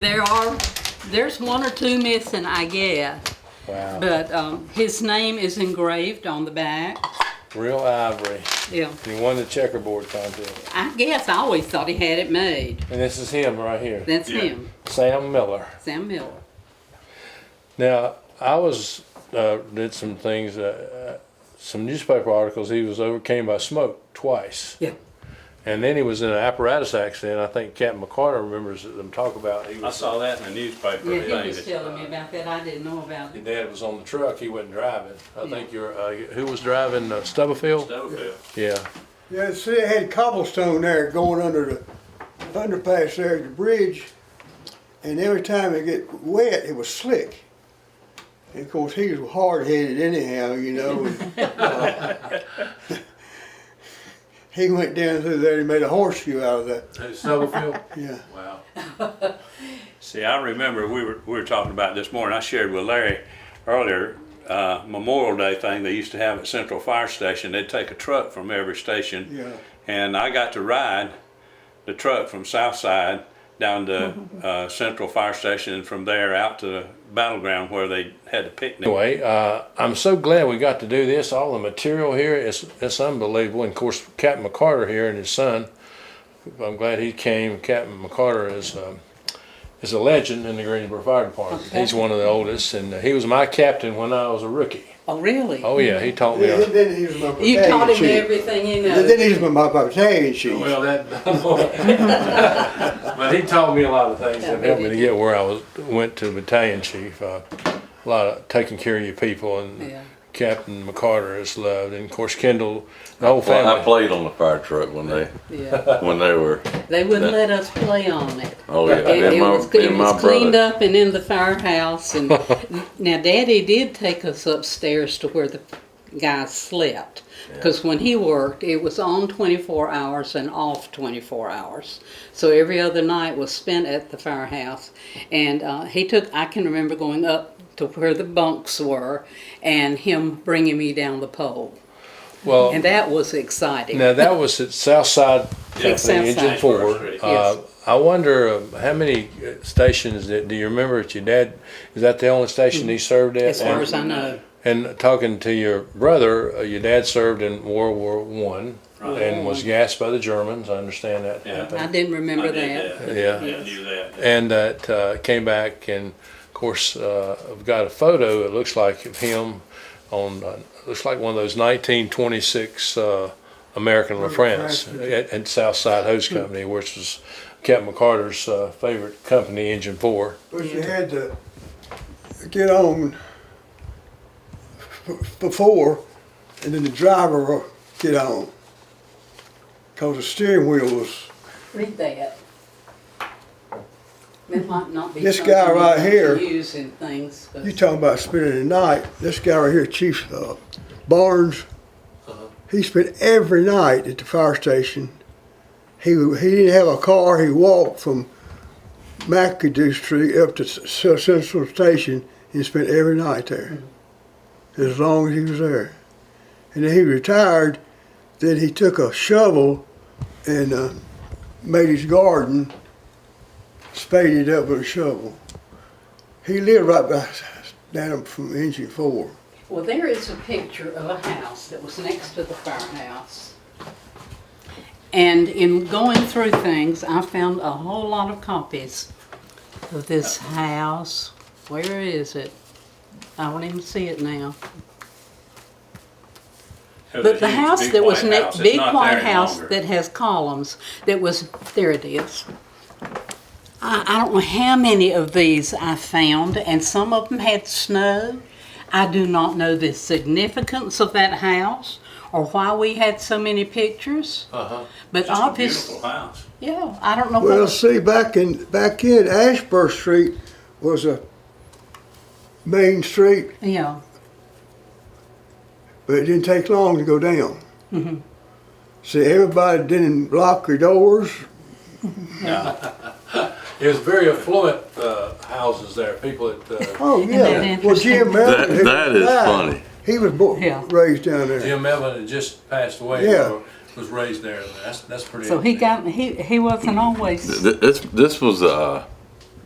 There's one or two missing, I guess. Wow. But his name is engraved on the back. Real ivory. Yeah. He won the checkerboard contest. I guess I always thought he had it made. And this is him right here. That's him. Sam Miller. Sam Miller. Now, I was, did some things, some newspaper articles. He was overcame by smoke twice. Yeah. And then he was in an apparatus accident. I think Captain McCarter remembers them talk about. I saw that in the newspaper. Yeah, he was telling me about that. I didn't know about Your it. dad was on the truck. He wasn't driving. I think you're. Who was driving? Stubblefield. Stubblefield. Yeah. Yeah, see, they had cobblestone there going under the underpass there at the bridge, and every time it get wet, it was slick. And of course, he was hard-headed anyhow, you know. And, he went down through there and made a horseshoe out of that. Stubblefield. Yeah. Wow. See, I remember we were talking about this morning. I shared with Larry earlier, Memorial Day thing they used to have at Central Fire Station. They'd take a truck from every station. Yeah. And I got to ride the truck from Southside down to Central Fire Station, and from there out to the battleground where they had the picnic. Anyway, I'm so glad we got to do this. All the material here it's unbelievable. And of course, Captain McCarter here and his son. I'm glad he came. Captain McCarter is a legend in the Greensboro Fire Department. Okay. He's one of the oldest, and he was my captain when I was a rookie. Oh, really? Oh yeah, he taught me. Yeah, then he was my battalion You taught him chief. everything you know. Then he was my battalion chief. Well, but he taught me a lot of things and helped me to get where I went to battalion chief. A lot of taking care of your people, and Yeah. Captain McCarter is loved, and of course Kendall, the whole Well, I family. played on the fire truck when they Yeah. were. They wouldn't let us play on it. Oh yeah, It was my cleaned brother. up and in the firehouse. And now Daddy did take us upstairs to where the guys slept. Because when he worked, it was on 24 hours and off 24 hours. So every other night was spent at the firehouse. And I can remember going up to where the bunks were and him bringing me down the pole. Well, And that was exciting. now that was at Southside Yeah, Company, Engine Southside. 4. Yes. I wonder how many stations do you remember at your dad? Is that the only station he served at? As far as I know. And talking to your brother, your dad served in World War I and was gassed by the Germans. I understand that. Yeah. I didn't remember I did that. Yeah. I knew that. And that came back, and of course, I've got a photo. It looks like of him on. Looks like one of those 1926 American LaFrance at Southside Hose Company, which was Captain McCarter's favorite company, Engine 4. But you had to get on before, and then the driver will get on. Because the steering wheel was, Read that. That might not be This something guy you right want to here, use in things. But you talking about spending the night, this guy right here, Chief Barnes, he spent every night at the fire station. He didn't have a car, he walked from McAdoo Street up to Central Station and spent every night there. As long as he was there. And then he retired, then he took a shovel and made his garden, spaded it up with a shovel. He lived right by down from Engine 4. Well, there is a picture of a house that was next to the firehouse. And in going through things, I found a whole lot of copies of this house. Where is it? I don't even see it now. But the house that was next, big white house that has columns, that was, there it is. I don't know how many of these I found, and some of them had snow. I do not know the significance of that house or why we had so many pictures. But Just a obviously, beautiful house. yeah, I don't know Well, what. see, back in Ashburn Street was a main street, Yeah, but it didn't take long to go down. Mm-hmm. See, everybody didn't lock their doors. It was very affluent houses there. People that Oh, that yeah. Well, Jim Melvin. That is funny. He was Yeah. raised down there. Jim Melvin had just passed away. Yeah. Was raised there. That's pretty. so he wasn't always. This was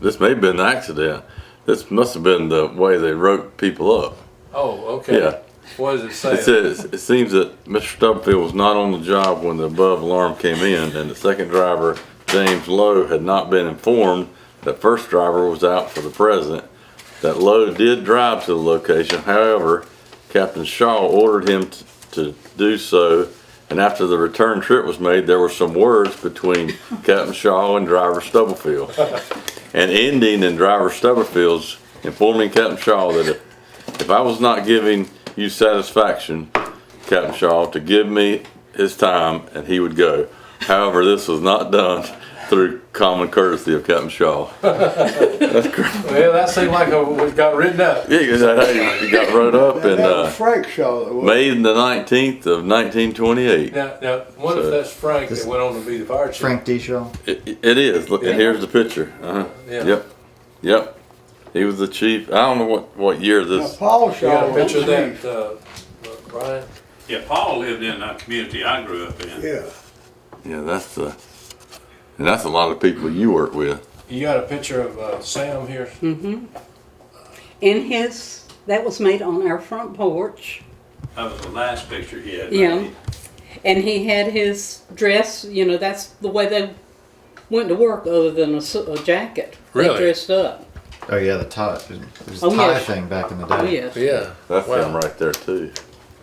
this may have been an accident. This must have been the way they wrote people up. Oh, okay. Yeah. What does it say? It says, it seems that Mr. Stubblefield was not on the job when the above alarm came in, and the second driver, James Lowe, had not been informed that first driver was out for the present. That Lowe did drive to the location. However, Captain Shaw ordered him to do so, and after the return trip was made, there were some words between Captain Shaw and driver Stubblefield, and ending in driver Stubblefield's informing Captain Shaw that if I was not giving you satisfaction, Captain Shaw, to give me his time and he would go. However, this was not done through common courtesy of Captain Shaw. That's great. Well, that seemed like it got written up. Yeah, he got wrote up That was in Frank Shaw. That was. May the 19th of 1928. Now, what if that's Frank that went on to be the fire chief? Frank D. Shaw. It is. Look, and here's the picture. Yeah. Yep. He was the chief. I don't know what year Now, this. Paul You Shaw got a was picture of the chief. that, Brian? Yeah, Paul lived in a community I grew up in. Yeah. Yeah, and that's a lot of people you work with. You got a picture of Sam here? In that was made on our front porch. That was the last picture he had. Yeah. made. And he had his dress, that's the way they went to work other than a jacket. They Really? dressed up. Oh yeah, the tie. It was a Oh, tie yes. thing back in the day. Oh, yes. Yeah. That's Wow. him right there too.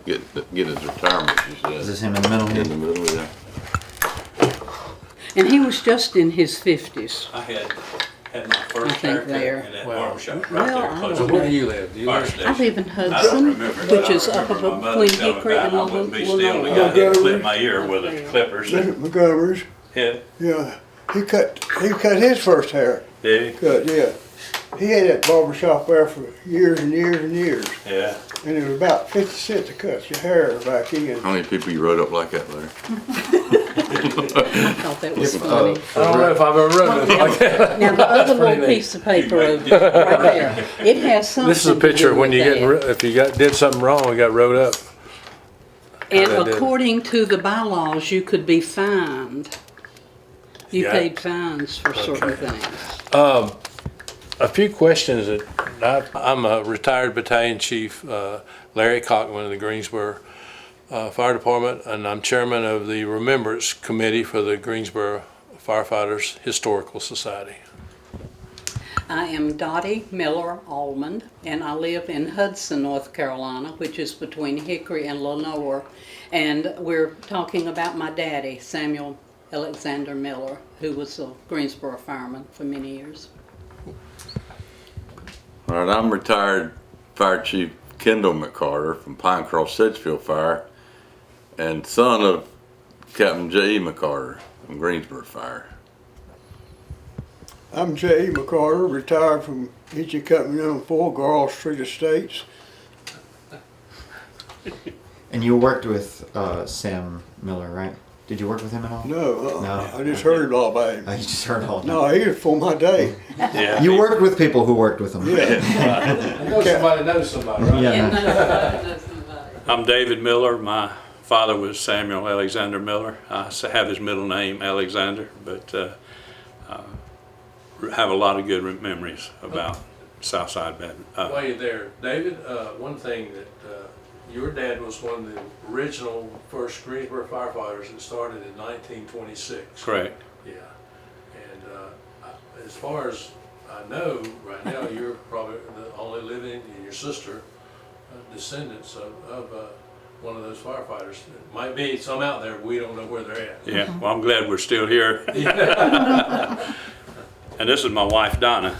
Get his retirement. She Is said. this him in the middle In here? the middle, yeah. And he was just in his 50s. I had my first I think haircut there. in that Wow. barbershop right Well, there I close So to where the do you live? Do you fire live? station. I live in I don't Hudson, remember, which I is up remember my mother between telling Hickory about and I wouldn't be Lenore. still. The guy that clipped my ear with the clippers. Mr. Montgomery's. Yeah, Yeah. He cut his first hair. did Cut, yeah. He had that barber shop there for years and years and years. he? Yeah. And it was about 50 cents to cut your hair back in. How many people you wrote up like that, Larry? I thought that was funny. I don't know if I've ever written it like that. Now the other pretty little neat. piece of paper over right there, it has something. This is a to picture do of when with you that. if you did something wrong, it got wrote up. And How they did. according to the bylaws, you could be fined. You Yeah. paid fines for certain things. A few questions that I'm a retired battalion chief, Larry Cockman of the Greensboro Fire Department, and I'm chairman of the Remembrance Committee for the Greensboro Firefighters Historical Society. I am Dottie Miller Almond, and I live in Hudson, North Carolina, which is between Hickory and Lenore. And we're talking about my daddy, Samuel Alexander Miller, who was a Greensboro fireman for many years. All right, I'm retired Fire Chief Kendall McCarter from Pinecroft-Sedgefield Fire, and son of Captain J.E. McCarter from Greensboro Fire. I'm J.E. McCarter, retired from E.G. Company No. 4, Garl Street Estates. And you worked with Sam Miller, right? Did you work with him at all? No, No. I just heard all about him. Oh, you just heard all. No, he was for my day. Yeah. You worked with people who worked with him. Yeah. I know somebody knows somebody, right? Yeah. I'm David Miller. My father was Samuel Alexander Miller. I have his middle name, Alexander, but have a lot of good memories about Southside Baton. While you're there, David, one thing that your dad was one of the original first Greensboro firefighters that started in 1926. Correct. Yeah. And as far as I know, right now you're probably the only living, and your sister, descendants of one of those firefighters. There might be some out there, but we don't know where they're at. Yeah, well, I'm glad we're still here. And this is my wife, Donna.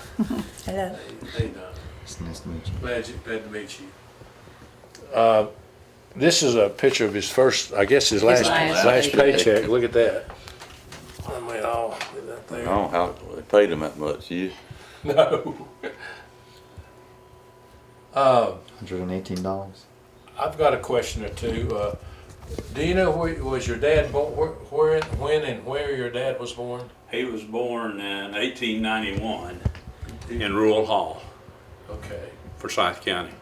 Hello. Hey, Don. It's nice to meet you. Glad to meet you. This is a picture of his first, I guess his last last paycheck. Look at that. I mean, oh, is that I there? don't know how they paid him that much. You? No. $118. I've got a question or two. Do you know where was your dad born? When and where your dad was born? He was born in 1891 in Rural Hall, Okay. Forsyth County.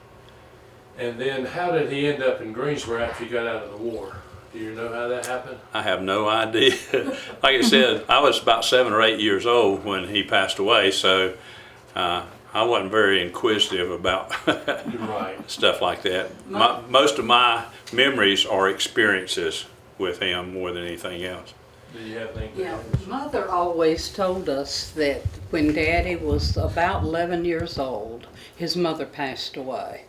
And then how did he end up in Greensboro after he got out of the war? Do you know how that happened? I have no idea. Like I said, I was about 7 or 8 years old when he passed away, so I wasn't very inquisitive about Right. stuff like that. Most of my memories are experiences with him more than anything else. Do you have things? Yeah, Mother always told us that when Daddy was about 11 years old, his mother passed away.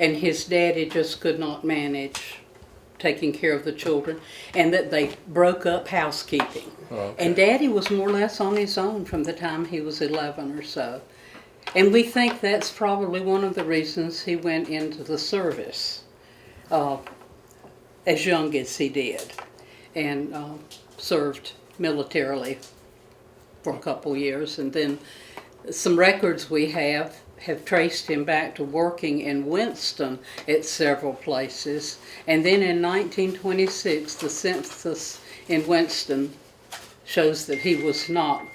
And his daddy just could not manage taking care of the children, and that they broke up housekeeping. Okay. And Daddy was more or less on his own from the time he was 11 or so. And we think that's probably one of the reasons he went into the service as young as he did, and served militarily for a couple years. And then some records we have traced him back to working in Winston at several places. And then in 1926, the census in Winston shows that he was not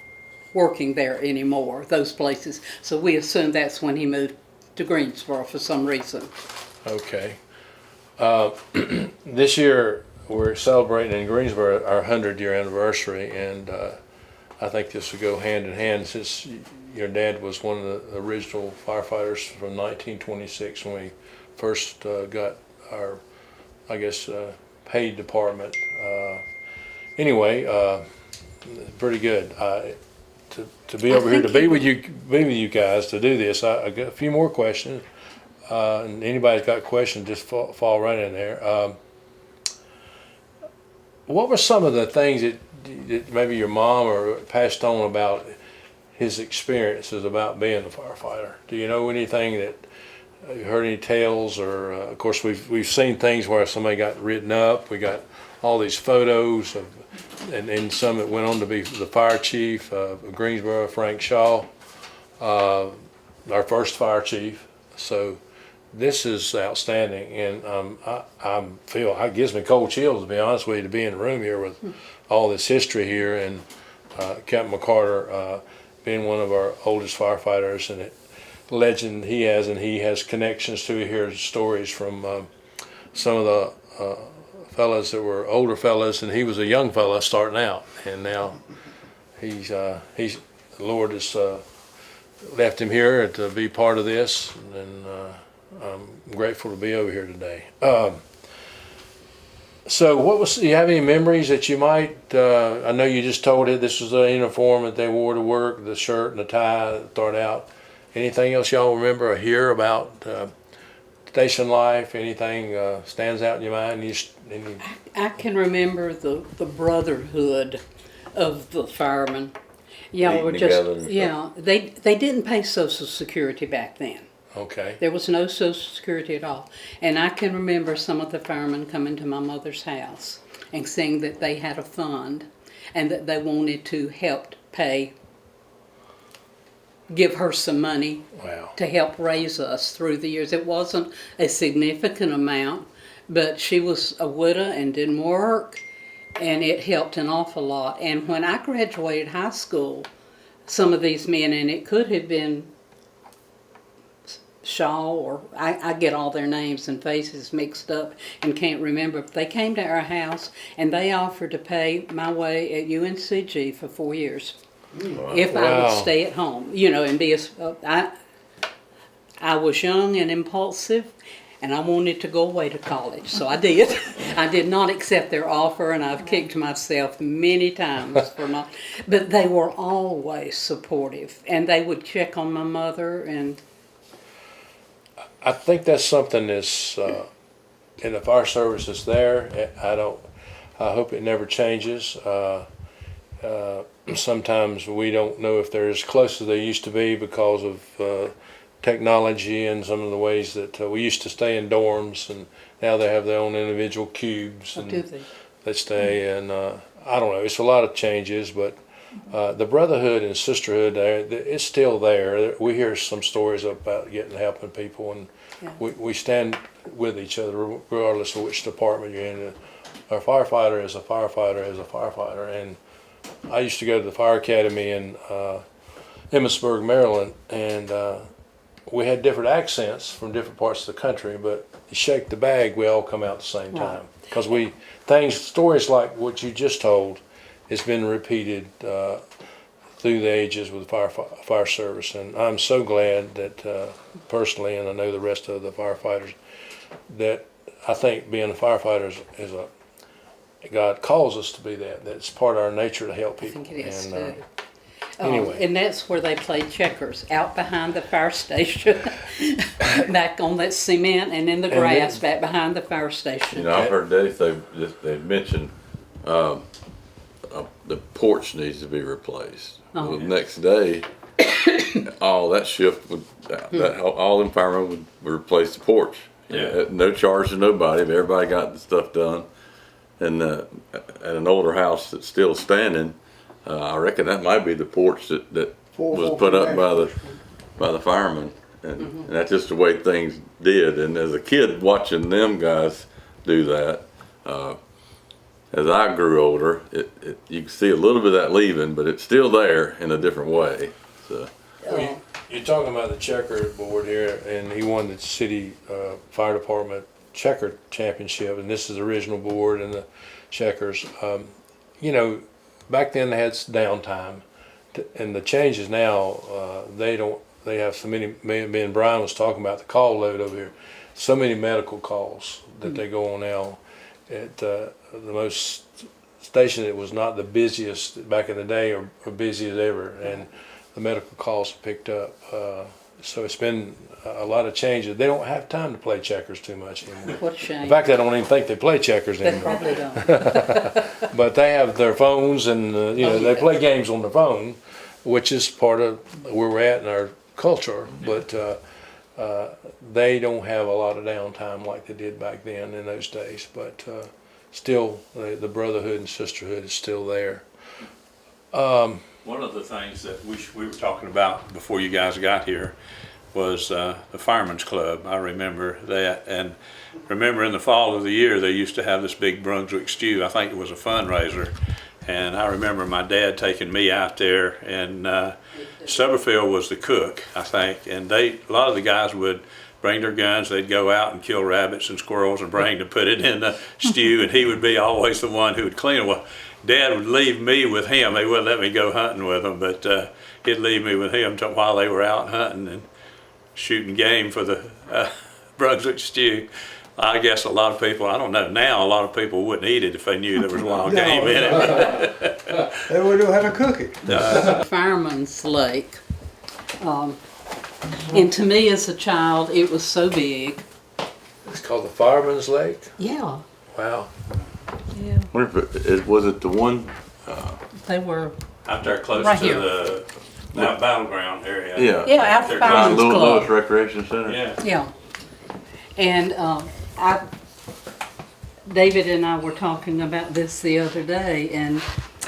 working there anymore, those places. So we assume that's when he moved to Greensboro for some reason. Okay. This year we're celebrating in Greensboro our 100-year anniversary, and I think this will go hand in hand, since your dad was one of the original firefighters from 1926 when we first got our, I guess, paid department. Anyway, pretty good. To be over here, to be with you guys, to do this. I got a few more questions, and anybody's got questions, just fall right in there. What were some of the things that maybe your mom or passed on about his experiences about being a firefighter? Do you know anything that you heard, any tales? Or of course we've seen things where somebody got written up. We got all these photos of, and some that went on to be the fire chief of Greensboro, Frank Shaw, our first fire chief. So this is outstanding, and it gives me cold chills, to be honest with you, to be in the room here with all this history here, and Captain McCarter being one of our oldest firefighters, and the legend he has, and he has connections to. Hear stories from some of the fellas that were older fellas, and he was a young fella starting out, and now he's the Lord has left him here to be part of this, and I'm grateful to be over here today. So do you have any memories that you might, I know you just told it, this was the uniform that they wore to work, the shirt and the tie that started out. Anything else y'all remember or hear about station life? Anything stands out in your mind? I can remember the brotherhood of the firemen. Yeah, were just, yeah, they didn't pay Social Security back then. Okay. There was no Social Security at all. And I can remember some of the firemen coming to my mother's house and saying that they had a fund and that they wanted to help give her some money. Wow. To help raise us through the years. It wasn't a significant amount, but she was a widow and didn't work, and it helped an awful lot. And when I graduated high school, some of these men, and it could have been Shaw, or I get all their names and faces mixed up and can't remember. They came to our house and they offered to pay my way at UNCG for 4 years. Wow. If I would stay at home, and be I was young and impulsive, and I wanted to go away to college, so I did. I did not accept their offer, and I've kicked myself many times for not. But they were always supportive, and they would check on my mother. And I think that's something that's in the fire service is there. I hope it never changes. Sometimes we don't know if they're as close as they used to be because of technology and some of the ways that we used to stay in dorms, and now they have their own individual cubes, and they stay. And I don't know, it's a lot of changes, but the brotherhood and sisterhood there, it's still there. We hear some stories about helping people, and we stand with each other regardless of which department you're in. A firefighter is a firefighter is a firefighter. And I used to go to the fire academy in Emmitsburg, Maryland, and we had different accents from different parts of the country, but you shake the bag, we all come out at the same time. Because stories like what you just told, has been repeated through the ages with the fire service, and I'm so glad that personally, and I know the rest of the firefighters, that I think being a firefighter is God calls us to be that. That's part of our nature to help people. I think it is and, too. Anyway. And that's where they play checkers, out behind the fire station, back on that cement and in the grass, back behind the fire station. You know, I've heard they've mentioned the porch needs to be replaced. Oh. The next day, all that shift would, all them firemen would replace the porch. Yeah. At no charge to nobody. If everybody got the stuff done, and at an older house that's still standing, I reckon that might be the porch that was put up by the firemen, and that's just the way things did. And as a kid watching them guys do that, as I grew older, you can see a little bit of that leaving, but it's still there in a different way. So. Well, you're talking about the checkerboard here, and he won the city fire department checker championship, and this is the original board and the checkers. You know, back then they had downtime, and the changes now, they have so many, me and Brian was talking about the call load over here, so many medical calls that they go on now. At the most station, it was not the busiest back in the day or busy as ever, and the medical calls picked up. So it's been a lot of changes. They don't have time to play checkers too much anymore. What a shame. In fact, I don't even think they play checkers They anymore. probably don't. But they have their phones, and they play games on their phone, which is part of where we're at in our culture. But they don't have a lot of downtime like they did back then in those days. But still, the brotherhood and sisterhood is still there. One of the things that we were talking about before you guys got here was the Firemen's Club. I remember that, and remember in the fall of the year they used to have this big Brunswick stew. I think it was a fundraiser, and I remember my dad taking me out there, and Sedgefield was the cook, I think, and a lot of the guys would bring their guns. They'd go out and kill rabbits and squirrels and bring to put it in the stew, and he would be always the one who would clean it. Well, Dad would leave me with him. They wouldn't let me go hunting with them, but he'd leave me with him while they were out hunting and shooting game for the Brunswick stew. I guess a lot of people, I don't know, now a lot of people wouldn't eat it if they knew there was wild game in it. They wouldn't know how to cook it. Fireman's Lake. And to me as a child, it was so big. It's called the Fireman's Lake. Yeah. Wow. Yeah. Was it the one? They were. Out there close Right to here. the battleground area. Yeah. Yeah, after They're Fireman's Lewis Club. Recreation Center. Yeah. Yeah. And David and I were talking about this the other day, and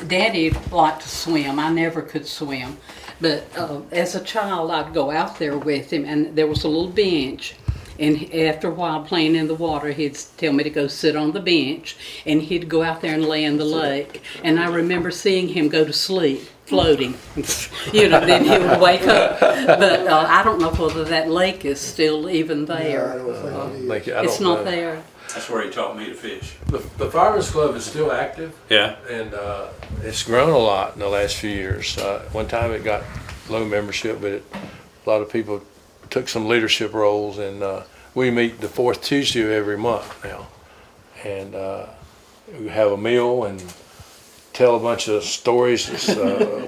Daddy liked to swim. I never could swim. But as a child, I'd go out there with him, and there was a little bench. And after a while playing in the water, he'd tell me to go sit on the bench, and he'd go out there and lay in the lake. And I remember seeing him go to sleep, floating. Then he would wake up. But I don't know whether that lake is still even there. I don't think it is. It's not there. That's where he taught me to fish. The Fireman's Club is still active. Yeah. And it's grown a lot in the last few years. One time it got low membership, but a lot of people took some leadership roles, and we meet the fourth Tuesday of every month now. And we have a meal and tell a bunch of stories,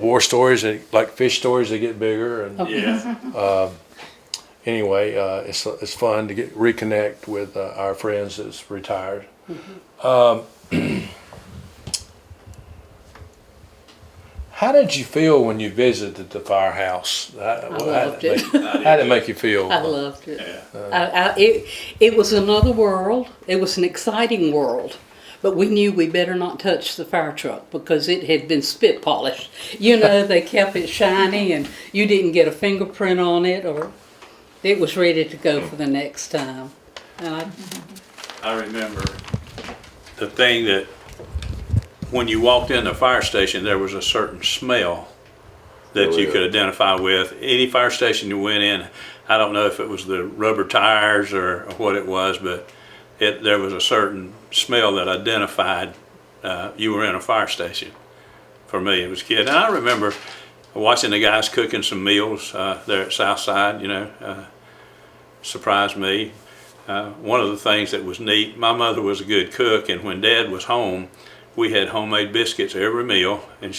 war stories, like fish stories that get bigger. And Yeah. anyway, it's fun to reconnect with our friends that's retired. How did you feel when you visited the firehouse? I loved it. How did it make you feel? I loved it. Yeah. It was another world. It was an exciting world. But we knew we better not touch the fire truck because it had been spit polished. They kept it shiny, and you didn't get a fingerprint on it, or it was ready to go for the next time. I remember the thing that when you walked in the fire station, there was a certain smell that you could identify with. Any fire station you went in, I don't know if it was the rubber tires or what it was, but there was a certain smell that identified you were in a fire station. For me, it was a kid. And I remember watching the guys cooking some meals there at Southside, surprised me. One of the things that was neat, my mother was a good cook, and when Dad was home, we had homemade biscuits every meal, and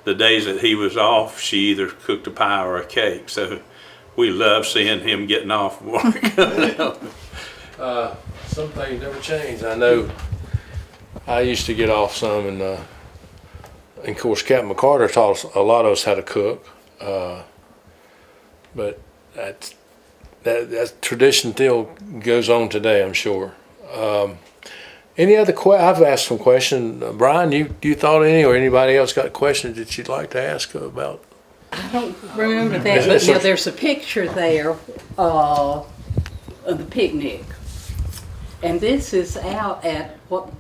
the days that he was off, she either cooked a pie or a cake. So we loved seeing him getting off work. Some things never change. I know I used to get off some, and of course Captain McCarter taught a lot of us how to cook, but that tradition still goes on today, I'm sure. Any other I've asked some questions. Brian, you thought any, or anybody else got questions that you'd like to ask about? I don't remember that, but now there's a picture there of the picnic. And this is out at what?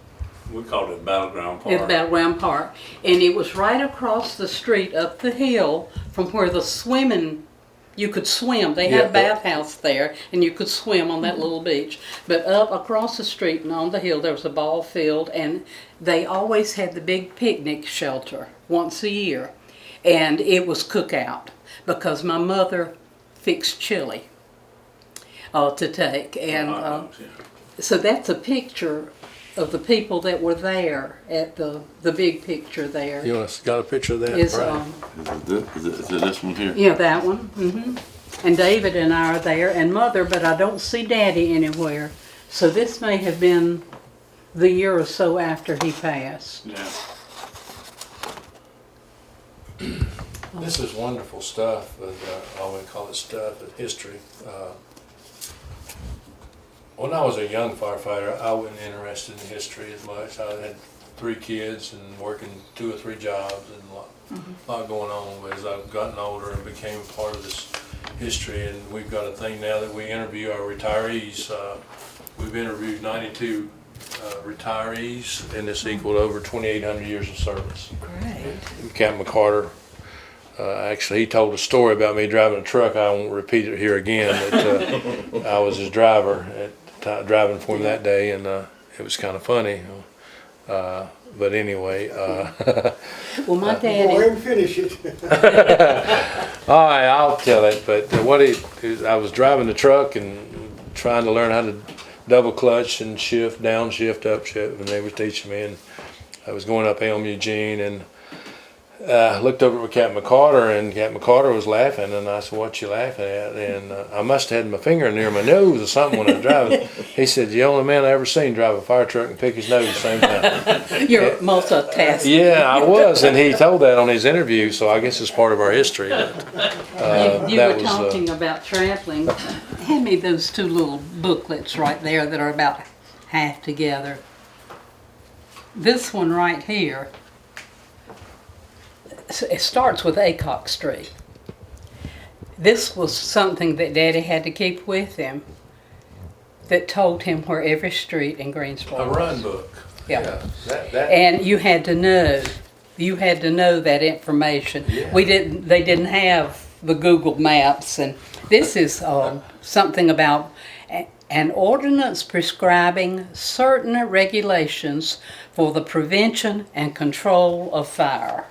We called it Battleground Park. At Battleground Park. And it was right across the street up the hill from where the you could swim. They had a bathhouse there, and you could swim on that little beach. But up across the street and on the hill, there was a ball field, and they always had the big picnic shelter once a year. And it was cookout because my mother fixed chili to take. And so that's a picture of the people that were there at the big picture there. You got a picture of that? Is, right. Is it this one here? Yeah, that one. Mm-hmm. And David and I are there, and Mother, but I don't see Daddy anywhere. So this may have been the year or so after he passed. Yeah. This is wonderful stuff. I wouldn't call it stuff, but history. When I was a young firefighter, I wasn't interested in history as much. I had 3 kids and working 2 or 3 jobs and a lot going on. But as I've gotten older and became part of this history, and we've got a thing now that we interview our retirees. We've interviewed 92 retirees, and it's equal to over 2,800 years of service. Great. Captain McCarter, actually, he told a story about me driving a truck. I won't repeat it here again, but I was his driver driving for him that day, and it was kind of funny. But anyway. Well, my Go daddy. ahead and finish it. All right, I'll tell it. But I was driving the truck and trying to learn how to double clutch and shift, down shift, up shift, and they were teaching me. And I was going up Elm Eugene, and looked over at Captain McCarter, and Captain McCarter was laughing, and I said, "What you laughing at?" And I must have had my finger near my nose or something when I was driving. He said, "The only man I ever seen drive a fire truck and pick his nose at the same time." You're multitasking. Yeah, I was, and he told that on his interview, so I guess it's part of our history. But, You that were was, talking about traveling. Hand me those 2 little booklets right there that are about half together. This one right here, it starts with Acock Street. This was something that Daddy had to keep with him that told him where every street in Greensboro a was. run book. Yeah. That, And you had to know that information. Yeah. They didn't have the Google Maps, and this is something about an ordinance prescribing certain regulations for the prevention and control of fire.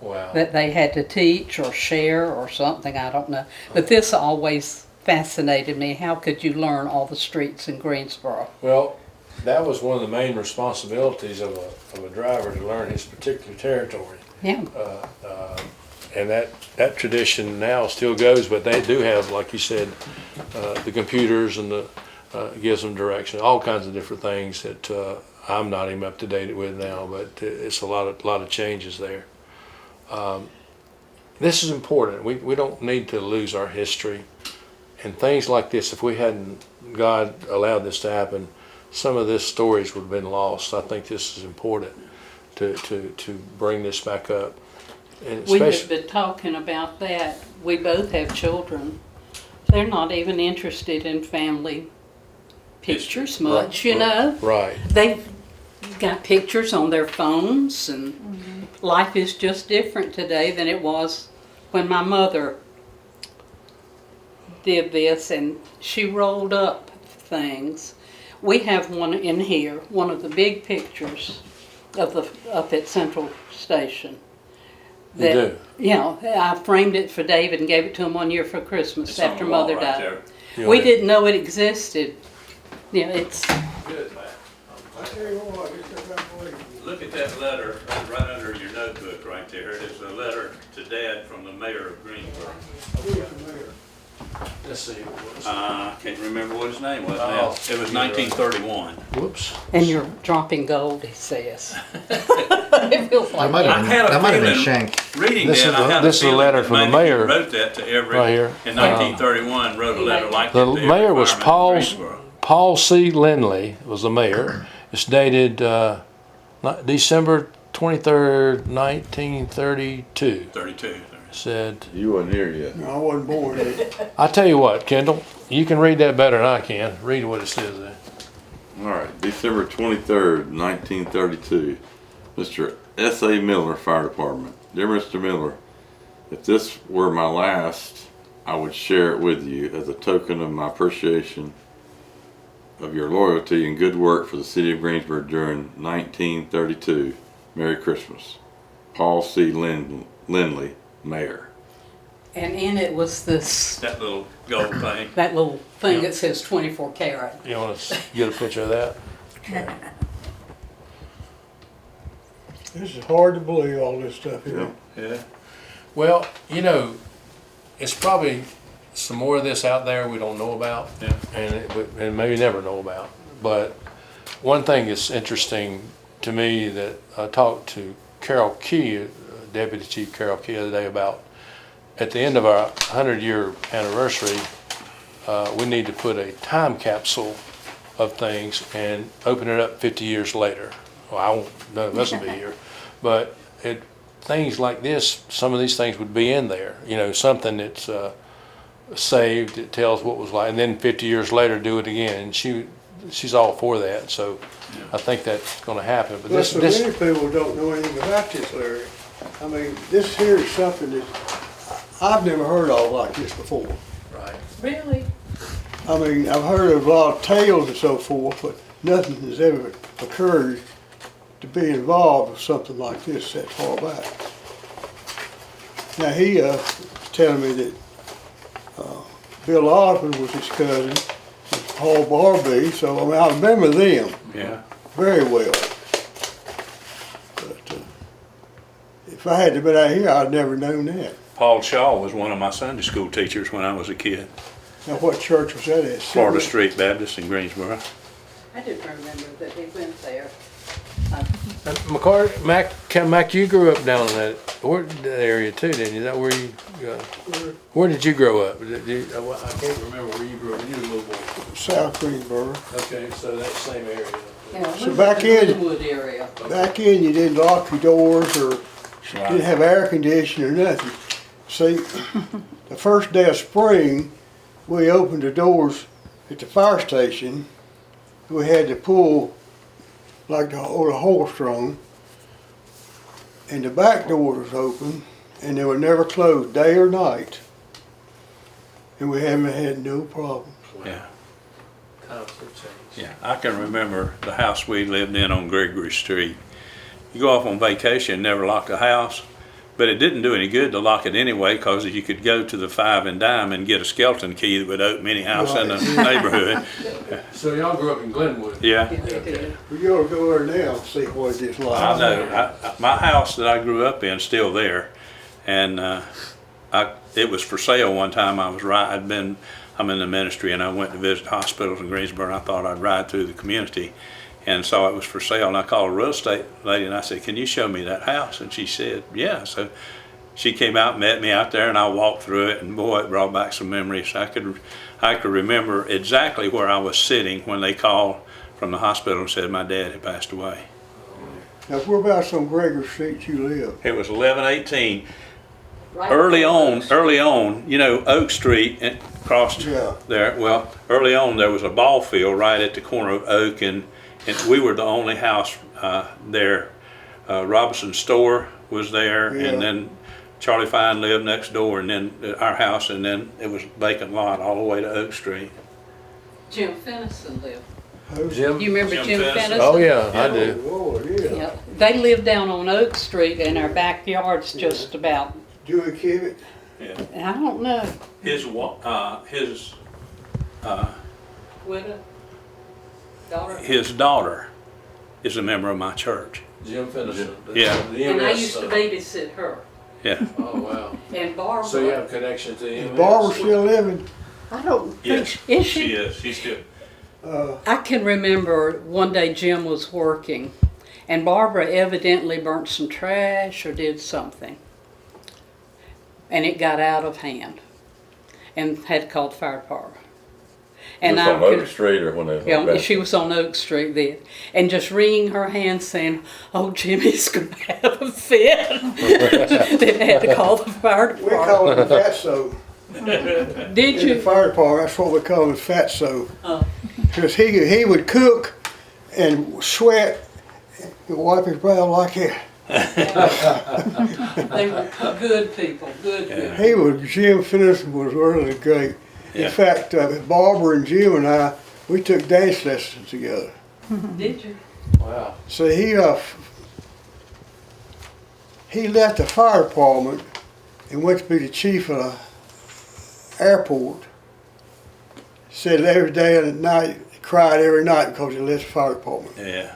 wow. That they had to teach or share or something, I don't know. But this always fascinated me. How could you learn all the streets in Greensboro? Well, that was one of the main responsibilities of a driver, to learn his particular territory. Yeah. And that tradition now still goes, but they do have, like you said, the computers and gives them direction, all kinds of different things that I'm not even up to date with now, but it's a lot of changes there. This is important. We don't need to lose our history and things like this. If we hadn't, God allowed this to happen, some of this stories would have been lost. I think this is important to bring this back up. And We have been talking about that. We both have children. They're not even interested in family pictures much, you know. Right. They've got pictures on their phones, and life is just different today than it was when my mother did this and she rolled up things, we have one in here, one of the big pictures of the up at Central Station. You do? Yeah, I framed it for David and gave it to him one year for Christmas It's on after the wall Mother right died. there. You We know, didn't know it existed. Yeah, it's Good, man. I tell you what, it's unbelievable. Look at that letter right under your notebook right there. It is a letter to Dad from the mayor of Greensboro. Who was the mayor? let's see. What was I can't remember what his name was Oh, now. It was 1931. Whoops. and you're dropping gold, he says. It feels That like might that. have I had a that might have been feeling- Shank. Reading This that, is I the- had this is a feeling letter that from the maybe he mayor. wrote that to every, Right here. in 1931, wrote a letter like The that to every mayor was fireman in Greensboro. Paul C. Lindley was the mayor. It's dated December 23rd, 1932. 32. Said, You wasn't here yet. No, I wasn't born yet. I tell you what, Kendall, you can read that better than I can. Read what it says there. All right, December 23rd, 1932. Mr. S.A. Miller, Fire Department. Dear Mr. Miller, if this were my last, I would share it with you as a token of my appreciation of your loyalty and good work for the city of Greensboro during 1932. Merry Christmas. Paul C. Lindley, Mayor. And in it was this, That little gold thing. that little thing that says 24 karat. You want to get a picture of that? This is hard to believe, all this stuff here. Yeah. Yeah. Well, you know, it's probably some more of this out there we don't know about, Yeah. and maybe never know about. But one thing that's interesting to me that I talked to Carol Key, Deputy Chief Carol Key, the other day about at the end of our 100-year anniversary, we need to put a time capsule of things and open it up 50 years later. Well, I won't, none of us will be here, but things like this, some of these things would be in there. You know, something that's saved, it tells what was like, and then 50 years later do it again. And she's all for that, so I think that's going to happen. But But so many people don't know anything about this, Larry. I mean, this here is something that I've never heard of like this before. right. Really? I mean, I've heard of a lot of tales and so forth, but nothing has ever occurred to be involved with something like this that far back. Now, he was telling me that Bill Osmond was his cousin, and Paul Barbie, so I mean, I remember them Yeah. very well. But if I had to been out here, I'd never known that. Paul Shaw was one of my Sunday school teachers when I was a kid. Now, what church was that at? Florida Street Baptist in Greensboro. I didn't remember that he went there. McCarter, Mac, you grew up down in that area too, didn't you? Is that where you? Where did you grow up? I can't remember where you grew up. You were a little boy. South Greensboro. Okay, so that same area. Yeah, So back in- Glenwood area. Back in, you didn't lock your doors or didn't have air conditioning or nothing. See, the first day of spring, we opened the doors at the fire station. We had to pull like the old horse drawn, and the back doors was open, and they were never closed, day or night. And we haven't had no problems. Yeah. Times have changed. Yeah. I can remember the house we lived in on Gregory Street. You go off on vacation, never lock the house, but it didn't do any good to lock it anyway because you could go to the Five and Dime and get a skeleton key that would open any house in the neighborhood. So y'all grew up in Glenwood. Yeah. Yeah, they did. We ought to go there now and see what it's like. I know. My house that I grew up in is still there, and it was for sale one time. I'm in the ministry, and I went to visit hospitals in Greensboro. And I thought I'd ride through the community, and saw it was for sale. And I called a real estate lady, and I said, "Can you show me that house?" And she said, "Yeah." So she came out, met me out there, and I walked through it, and boy, it brought back some memories. I could remember exactly where I was sitting when they called from the hospital and said my dad had passed away. Now, whereabouts on Gregory Street you live? It was 1118. Right Early before on, you know, Oak Street and crossed Yeah. there. Well, early on there was a ball field right at the corner of Oak, and we were the only house there. Robinson's store was there, Yeah. and then Charlie Fine lived next door, and then our house, and then it was vacant lot all the way to Oak Street. Jim Fennison lived. Jim? You remember Jim Jim Fennison? Fennison? Oh, yeah, I do. Lord, yeah. Yeah. They lived down on Oak Street, and our backyard's just about, Dewey Kibbett. Yeah. I don't know, His widow, daughter. his daughter is a member of my church. Jim Fennison. Yeah. The And I EMS, used to babysit her. Yeah. Oh, wow. And Barbara. So you have connection to EMS? Is Barbara still living? I don't Yes. think, is She she? is. She's still. I can remember one day Jim was working, and Barbara evidently burnt some trash or did something. And it got out of hand, and had called the fire department. And Just on I Oak could, Street or when they was yeah, on Battalion? she was on Oak Street then, and just wringing her hands saying, "Oh, Jimmy's gonna have a fit." They had to call the fire We call department. it fatso. Did In the you? fire department, that's what we call him, fatso. Oh. Because he would cook and sweat and wipe his brow like that. They were good people, good people. He was, Jim Fennison was really great. Yeah. In fact, Barbara and Jim and I, we took dance lessons together. Did you? Wow. So he left the fire department and went to be the chief of the airport. Said every day and night, he cried every night because he left the fire department. Yeah.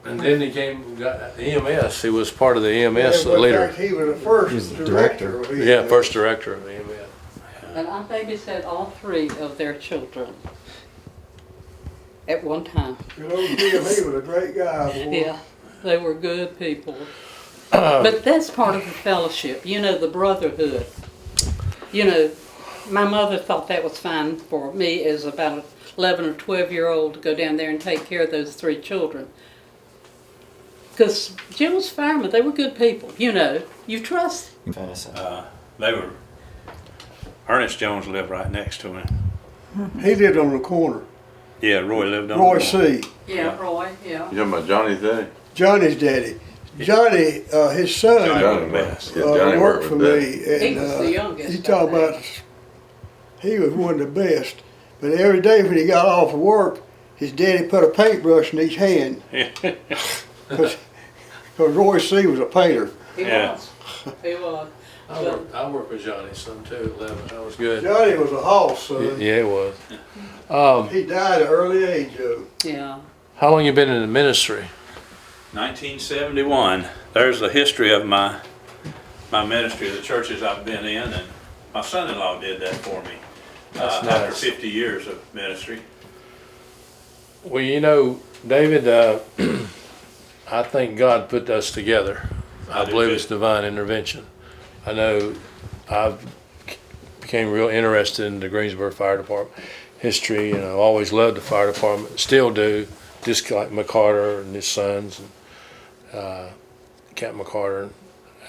And then he got EMS. He was part of the EMS Yeah, in leader. fact, he was the first He was the director. of Yeah, EMS. first director of EMS. And I babysat all three of their children at one time. Good old Jim, he was a great guy. Boy. Yeah, they were good people. But that's part of the fellowship, you know, the brotherhood. You know, my mother thought that was fine for me as about an 11 or 12-year-old to go down there and take care of those three children. Because Jim was fireman, they were good people, you know, you trust. Fennison. They were. Ernest Jones lived right next to him. He lived on the corner. Yeah, Roy lived on. Roy the C. Yeah, Roy, yeah. You talking about Johnny's daddy? Johnny's daddy. Johnny, his son, Johnny West. Yeah, Johnny worked for with me. Daddy. And, He was the youngest, You talk I think. about, he was one of the best. But every day when he got off of work, his daddy put a paintbrush in each hand. Because Roy C. was a painter. He Yeah. was, he was. I worked with Johnny some too, 11. That was good. Johnny was a hoss, son. Yeah, it was. He died at an early age, Joe. Yeah. How long you been in the ministry? 1971. There's the history of my ministry, the churches I've been in, and my son-in-law did that for me. That's After nice. 50 years of ministry. Well, you know, David, I think God put us together. I do believe too. it's divine intervention. I know I've became real interested in the Greensboro Fire Department history, and I've always loved the fire department, still do, just like McCarter and his sons, and Captain McCarter.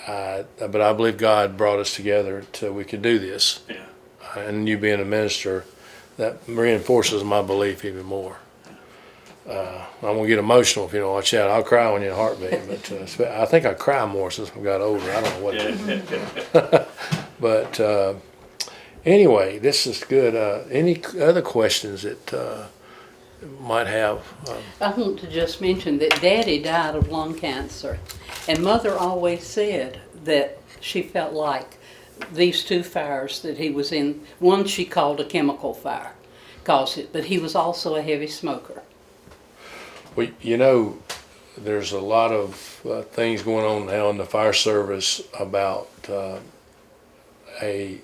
But I believe God brought us together till we could do this. Yeah. And you being a minister, that reinforces my belief even more. I'm gonna get emotional if you don't watch out. I'll cry when you're in a heartbeat, but I think I cry more since I got older. I don't know what. Yeah. But anyway, this is good. Any other questions that might have? I want to just mention that Daddy died of lung cancer, and Mother always said that she felt like these two fires that he was in, one she called a chemical fire, caused it, but he was also a heavy smoker. Well, you know, there's a lot of things going on now in the fire service about a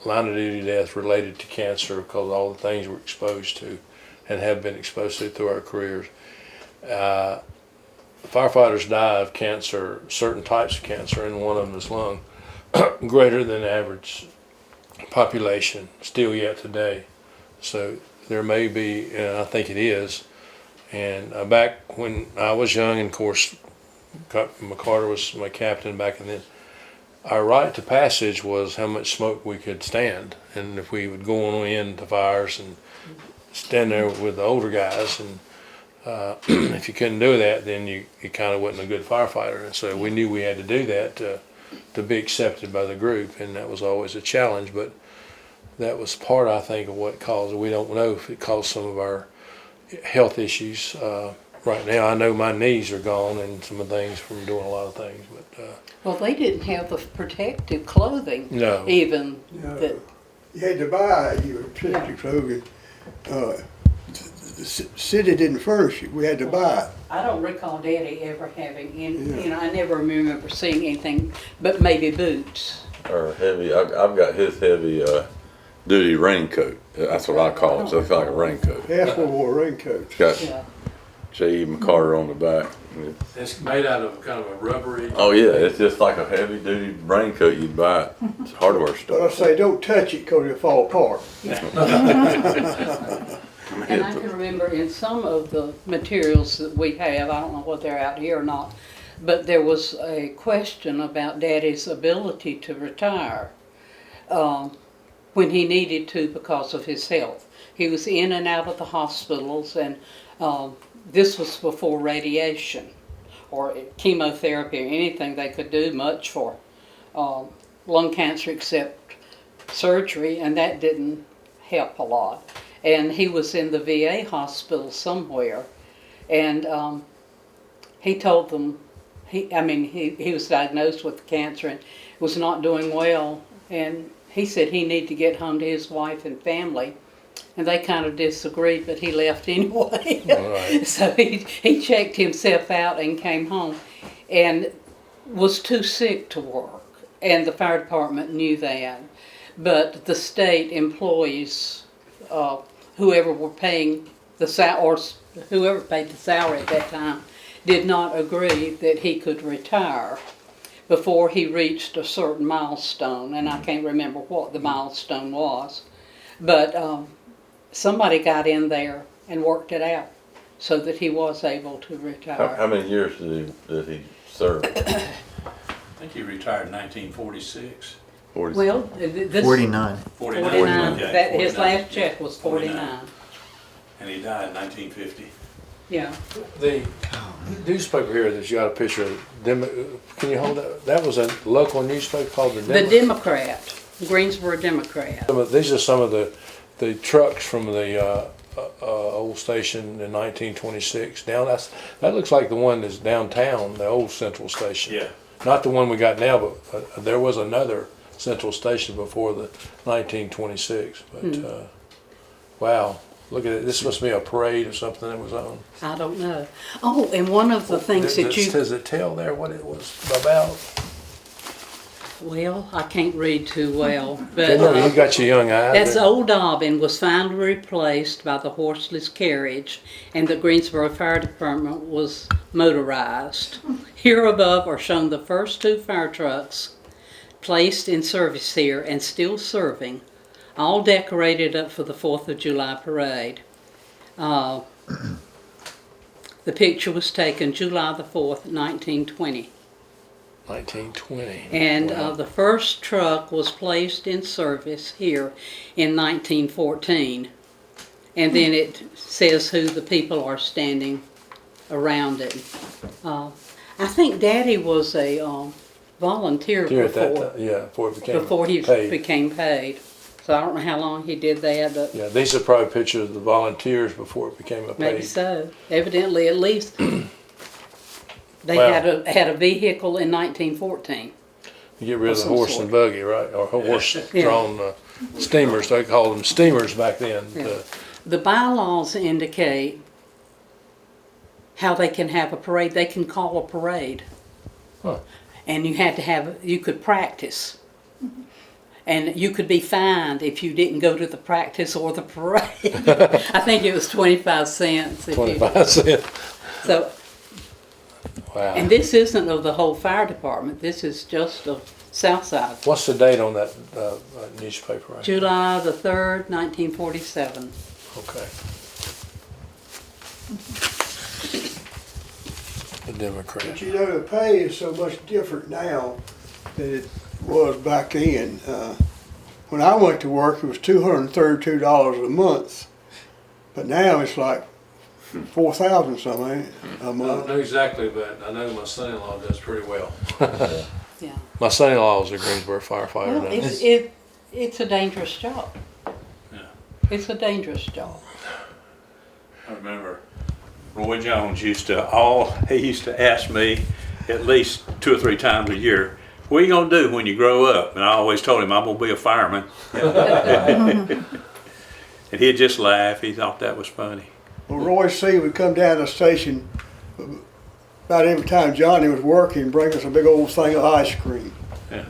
line of duty death related to cancer because of all the things we're exposed to and have been exposed to through our careers. Firefighters die of cancer, certain types of cancer, and one of them is lung, greater than average population still yet today. So there may be, and I think it is. And back when I was young, and of course, McCarter was my captain back then, our rite to passage was how much smoke we could stand. And if we would go on into fires and stand there with the older guys, and if you couldn't do that, then you kind of wasn't a good firefighter. And so we knew we had to do that to be accepted by the group, and that was always a challenge. But that was part, I think, of what caused it. We don't know if it caused some of our health issues. Right now, I know my knees are gone and some of the things from doing a lot of things. But Well, they didn't have the protective clothing. No. Even No. that. You had to buy your protective clothing. The city didn't furnish it. We had to buy it. I don't recall Daddy ever having any. Yeah. You know, I never remember seeing anything, but maybe boots. Or heavy, I've got his heavy duty raincoat. That's what I call it. So it's like a raincoat. Half wore raincoats. It's got Yeah. J.E. McCarter on the back. it's made out of kind of a rubbery. Oh yeah, it's just like a heavy duty raincoat you'd buy at hardware But I store. say, don't touch it because it'll fall apart. And I can remember in some of the materials that we have, I don't know whether they're out here or not, but there was a question about Daddy's ability to retire when he needed to because of his health. He was in and out of the hospitals, and this was before radiation or chemotherapy or anything they could do much for lung cancer except surgery, and that didn't help a lot. And he was in the VA hospital somewhere, and he told them, he was diagnosed with cancer and was not doing well, and he said he needed to get home to his wife and family, and they kind of disagreed, but he left anyway. Right. So he checked himself out and came home, and was too sick to work, and the fire department knew that, but the state employees, whoever were paying or whoever paid the salary at that time, did not agree that he could retire before he reached a certain milestone, and I can't remember what the milestone was, but somebody got in there and worked it out so that he was able to retire. How many years did he serve? I think he retired in 1946. 40. Well, this 49. 49. Yeah, That his 49. last check was 49. And he died in 1950. Yeah. The newspaper here that you got a picture of, can you hold that? That was a local newspaper called the The Democrat, Greensboro Democrat. These are some of the trucks from the old station in 1926. That looks like the one that's downtown, the old central station. Yeah. Not the one we got now, but there was another central station before the 1926. But wow, look at it. This must be a parade or something that was on. I don't know. Oh, and one of the things that you... Does it tell there what it was about? Well, I can't read too well, but You got your young eye. that's Old Dobbin was finally replaced by the horseless carriage, and the Greensboro Fire Department was motorized. Here above are shown the first two fire trucks placed in service here and still serving, all decorated up for the 4th of July parade. The picture was taken July the 4th, 1920. 1920. And Wow. the first truck was placed in service here in 1914. And then it says who the people are standing around it. I think Daddy was a volunteer Here at that before, time, yeah, before he he paid. became paid. So I don't know how long he did that, but Yeah, these are probably pictures of the volunteers before it became a maybe paid. so. Evidently, at least they Wow. had a vehicle in 1914. You get rid of the some horse sort. and buggy, right? Or horse-drawn steamers. They called them steamers back then. Yeah. The bylaws indicate how they can have a parade. They can call a parade. Huh. And you could practice. And you could be fined if you didn't go to the practice or the parade. I think it was 25 cents. 25 cents. So, Wow. and this isn't of the whole fire department. This is just of Southside. What's the date on that newspaper? Right? July the 3rd, 1947. Okay. The Democrat. But you know, the pay is so much different now than it was back then. When I went to work, it was $232 a month, but now it's like 4,000 something, ain't it, a I don't month? know exactly, but I know my son-in-law does pretty well. Yeah. My son-in-law is a Greensboro firefighter. Well, now. it's a dangerous job. Yeah. It's a dangerous job. I remember Roy Jones he used to ask me at least 2 or 3 times a year, what are you gonna do when you grow up? And I always told him I'm gonna be a fireman. And he'd just laugh. He thought that was funny. Well, Roy C. would come down to the station about every time Johnny was working, bring us a big old thing of ice cream. Yeah.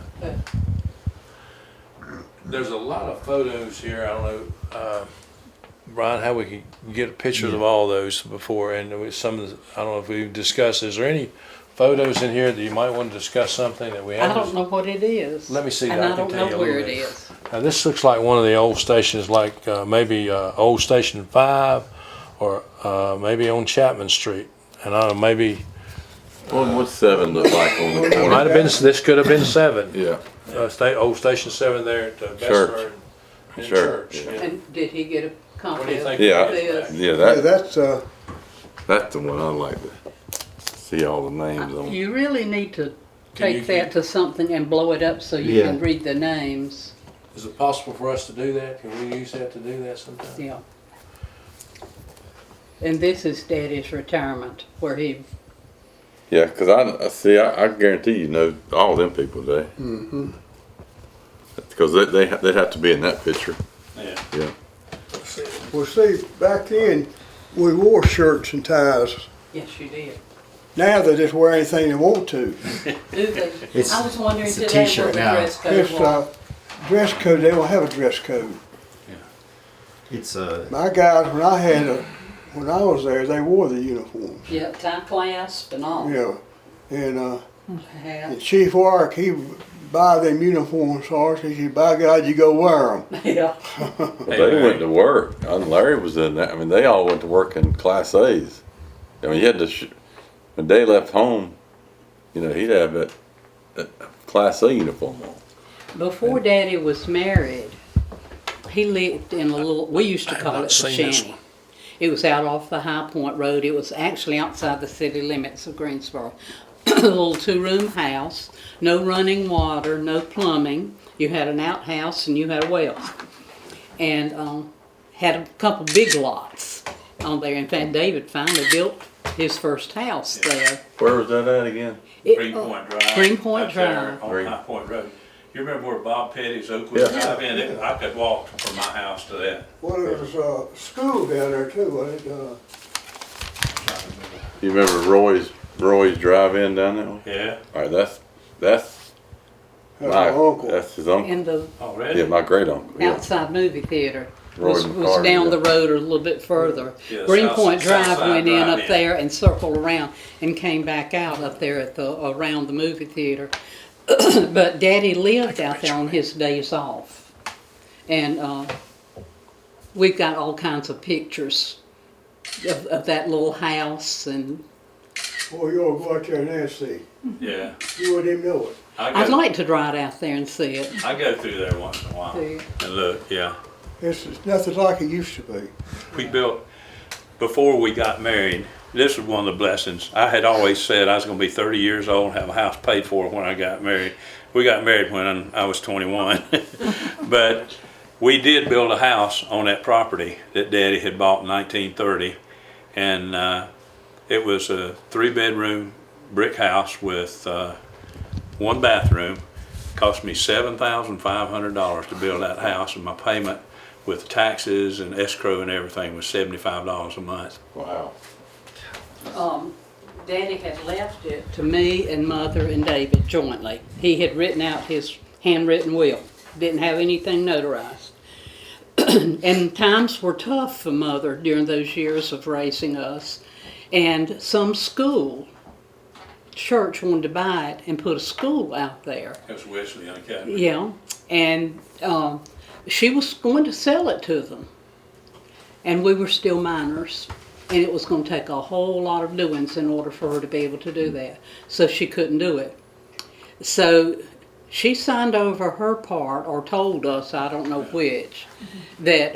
There's a lot of photos here. I don't know, Brian, how we can get pictures of all those before, and there was some of the, I don't know if we've discussed. Is there any photos in here that you might want to discuss something that we I haven't? don't know what it is. Let me see And that. I I can don't tell you know a where little it bit. is. Now, this looks like one of the old stations, like maybe old Station 5, or maybe on Chapman Street. And I don't know, maybe What's 7 look like on the it corner? might have been. This could have been 7. Yeah, Old Station 7 there at Church. Bessemer and Church, Church. yeah. Yeah. And did he get a What copy do you of think? Yeah. this? yeah, Yeah, that's that's the one I like to see all the names on. You really need to Can you take that to something and blow it up so you Yeah. can read the names. Is it possible for us to do that? Can we use that to do that sometime? Yeah. And this is Daddy's retirement, where he, Yeah, because I see. I guarantee you know all them people today. Mm-hmm. Because they'd have to be in that picture. Yeah. Yeah. Well, see, back then, we wore shirts and ties. yes, you did. Now they just wear anything they want to. Do they? It's- I was wondering it's a today t-shirt what the now. dress code It's was. dress code, they don't have a dress code. It's My guys, when I was there, they wore the uniforms. Yeah, tie clasp and all. Yeah, and Hat. Chief Warwick, he would buy them uniforms for us. He said, "By God, you go wear them." Yeah. They went to work. And Larry was in that. I mean, they all went to work in Class A's. I mean, you had to. When they left home, you know, he'd have that Class A uniform on. Before Daddy was married, he lived in a little, we used to call not it the seen this shanty. It was out off the High Point Road. It was actually outside the city limits of Greensboro. A little 2-room house, no running water, no plumbing. You had an outhouse and you had a well. And had a couple big lots on there. In fact, David finally built his first house there. Where was that at again? Greenpoint Drive. Greenpoint Up there Drive. on High Point Road. You remember where Bob Petty's Oakwood Drive in? I could walk from my house to that. Well, there was a school down there too, wasn't it? You remember Roy's drive-in down there? Yeah. All right, that's That's my uncle. That's his uncle. And the Already? Yeah, my great uncle. Yeah. outside movie theater Roy was McCarter, down yeah. the road a little bit further. Yeah, Greenpoint South Drive Side went in Drive up in. there and circled around and came back out up there at the around the movie theater. But Daddy lived out there on his days off, and we've got all kinds of pictures of that little house. And Boy, you ought to go out there and see. Yeah. You wouldn't even know it. I'd like to drive out there and see it. I go through there once in a while See. and look, yeah. It's nothing like it used to be. We built, before we got married, this was one of the blessings. I had always said I was going to be 30 years old and have a house paid for when I got married. We got married when I was 21. But we did build a house on that property that Daddy had bought in 1930. And it was a 3-bedroom brick house with 1 bathroom. Cost me $7,500 to build that house, and my payment with taxes and escrow and everything was $75 a month. Wow. Daddy had left it to me and Mother and David jointly. He had written out his handwritten will. Didn't have anything notarized. And times were tough for Mother during those years of raising us. And some school, church wanted to buy it and put a school out there. It was Wesley Academy. Yeah, and she was going to sell it to them. And we were still minors. And it was going to take a whole lot of doings in order for her to be able to do that. So she couldn't do it. So she signed over her part, or told us, I don't know which, that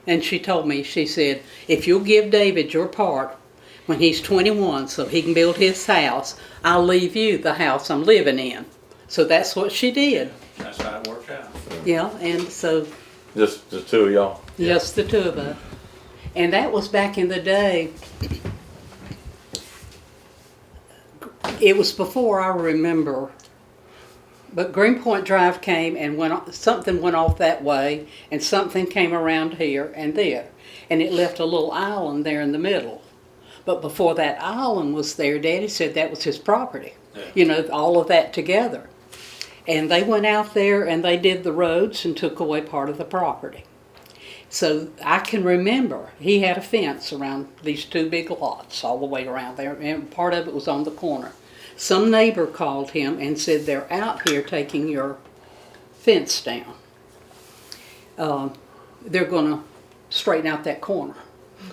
And she told me, she said, if you'll give David your part when he's 21 so he can build his house, I'll leave you the house I'm living in. So that's what she did. That's how it worked out. Yeah, and so Just the two of y'all? just the two of us. And that was back in the day. It was before I remember. But Greenpoint Drive came and something went off that way, and something came around here and there. And it left a little island there in the middle. But before that island was there, Daddy said that was his property. Yeah. You know, all of that together. And they went out there and they did the roads and took away part of the property. So I can remember he had a fence around these two big lots all the way around there, and part of it was on the corner. Some neighbor called him and said, they're out here taking your fence down. They're going to straighten out that corner.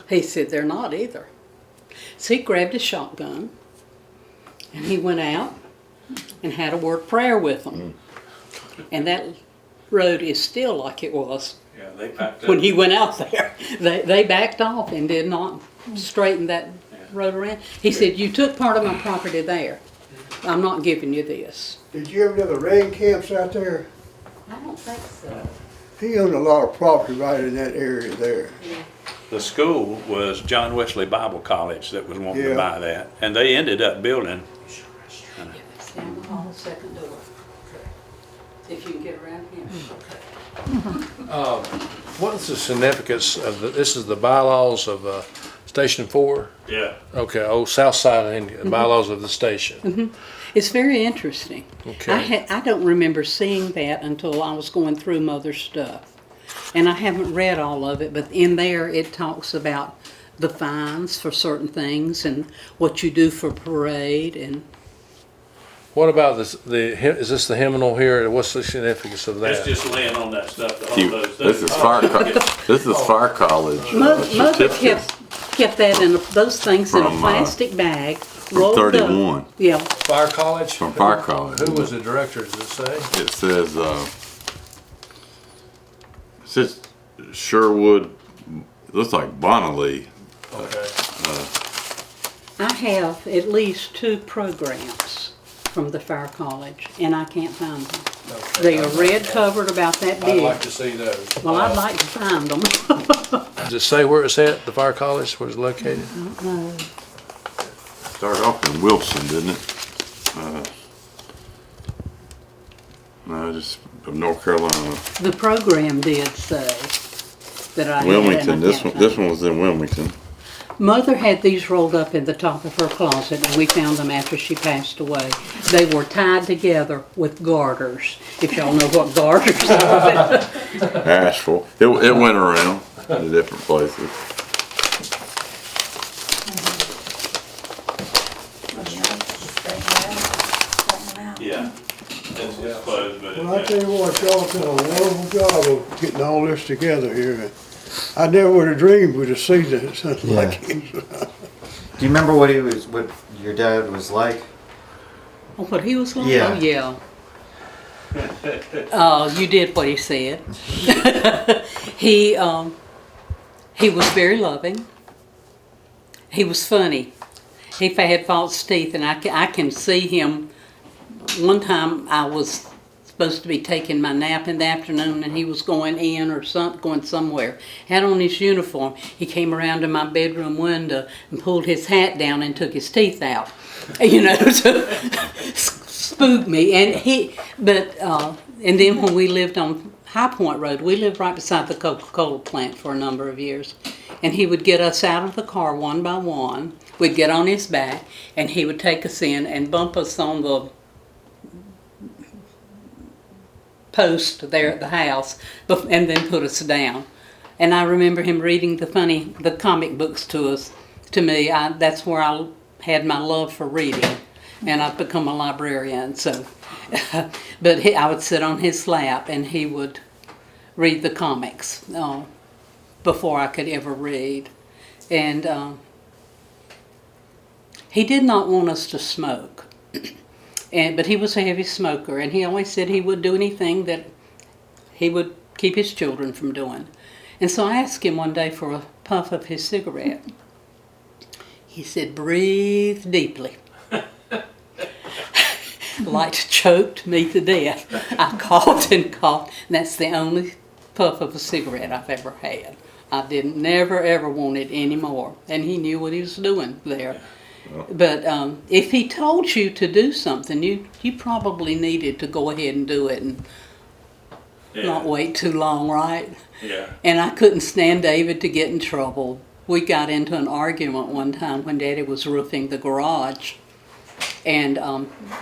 He said, they're not either. So he grabbed his shotgun and he went out and had a word prayer with them. And that road is still like it was Yeah, they backed up. when he went out there. They backed off and did not straighten that road around. He said, you took part of my property there. I'm not giving you this. Did you ever know the rain camps out there? I don't think so. He owned a lot of property right in that area there. The school was John Wesley Bible College that was wanting Yeah. to buy that, and they ended up building. Stand in the hall, second door. If you can get around here. What's the significance of this is the bylaws of Station 4? Yeah. Okay, old south side of India, bylaws of the station. It's very interesting. Okay. I don't remember seeing that until I was going through Mother's stuff. And I haven't read all of it, but in there it talks about the fines for certain things and what you do for parade. And What about this? Is this the hymnal here? What's the significance of It's that? just laying on that stuff. To You- hold those This is fire college. Mother certificate kept that in those things in a From, plastic bag, from rolled up. 31. Yeah. Fire College? From Fire College. Who was the director, does it say? It says, it says Sherwood, it looks like Bonnelly. Okay. I have at least 2 programs from the Fire College, and I can't find them. They are red covered about that I'd big. like to see those. Well, I'd like to find them. Does it say where it's at, the Fire College, where it's located? Started off in Wilson, didn't it? No, just from North Carolina. The program did say that I Wilmington, had. this one was in Wilmington. Mother had these rolled up in the top of her closet, and we found them after she passed away. They were tied together with garters, if y'all know what garters are. Asheville. It went around to different places. Yeah. It's closed, but Well, I tell you what, y'all done a wonderful job of getting all this together here. I never would have dreamed we'd have seen something like it. Do you remember what your dad was like? Oh, what he was like? Yeah. Oh, yeah. You did what he said. He was very loving. He was funny. He had false teeth, and I can see him. One time I was supposed to be taking my nap in the afternoon, and he was going in or going somewhere. Had on his uniform. He came around to my bedroom window and pulled his hat down and took his teeth out. You know, to spook me. And then when we lived on High Point Road, we lived right beside the Coca-Cola plant for a number of years. And he would get us out of the car one by one. We'd get on his back, and he would take us in and bump us on the post there at the house, and then put us down. And I remember him reading the comic books to me. That's where I had my love for reading, and I've become a librarian. So, but I would sit on his lap, and he would read the comics before I could ever read. And he did not want us to smoke. But he was a heavy smoker, and he always said he would do anything that he would keep his children from doing. And so I asked him one day for a puff of his cigarette. He said, breathe deeply. Like choked me to death. I coughed and coughed. And that's the only puff of a cigarette I've ever had. I never ever wanted any more. And he knew what he was doing there. But if he told you to do something, you probably needed to go ahead and do it and not wait too long, right? Yeah. And I couldn't stand David to get in trouble. We got into an argument one time when Daddy was roofing the garage. And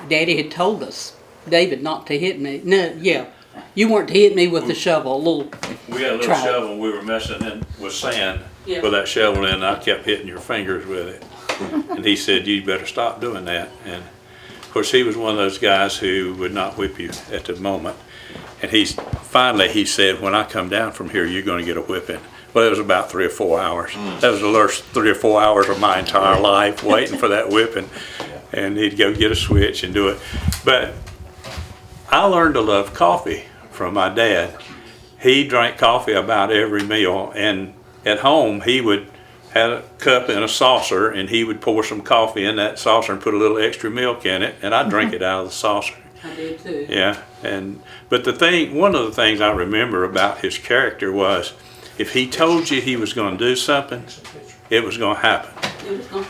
Daddy had told us, David, not to hit me. No, yeah. You weren't to hit me with the shovel, We had a little trowel. shovel we were messing in with sand Yeah. with that shovel in, and I kept hitting your fingers with it. And he said, you better stop doing that. And of course, he was one of those guys who would not whip you at the moment. And finally he said, when I come down from here, you're going to get a whipping. Well, it was about 3 or 4 hours. That was the worst 3 or 4 hours of my entire life, waiting for that whipping. And he'd go get a switch and do it. But I learned to love coffee from my dad. He drank coffee about every meal, and at home he would have a cup and a saucer, and he would pour some coffee in that saucer and put a little extra milk in it, and I'd drink it out of the saucer. I did too. Yeah, but one of the things I remember about his character was, if he told you he was going to do something, it was going to happen,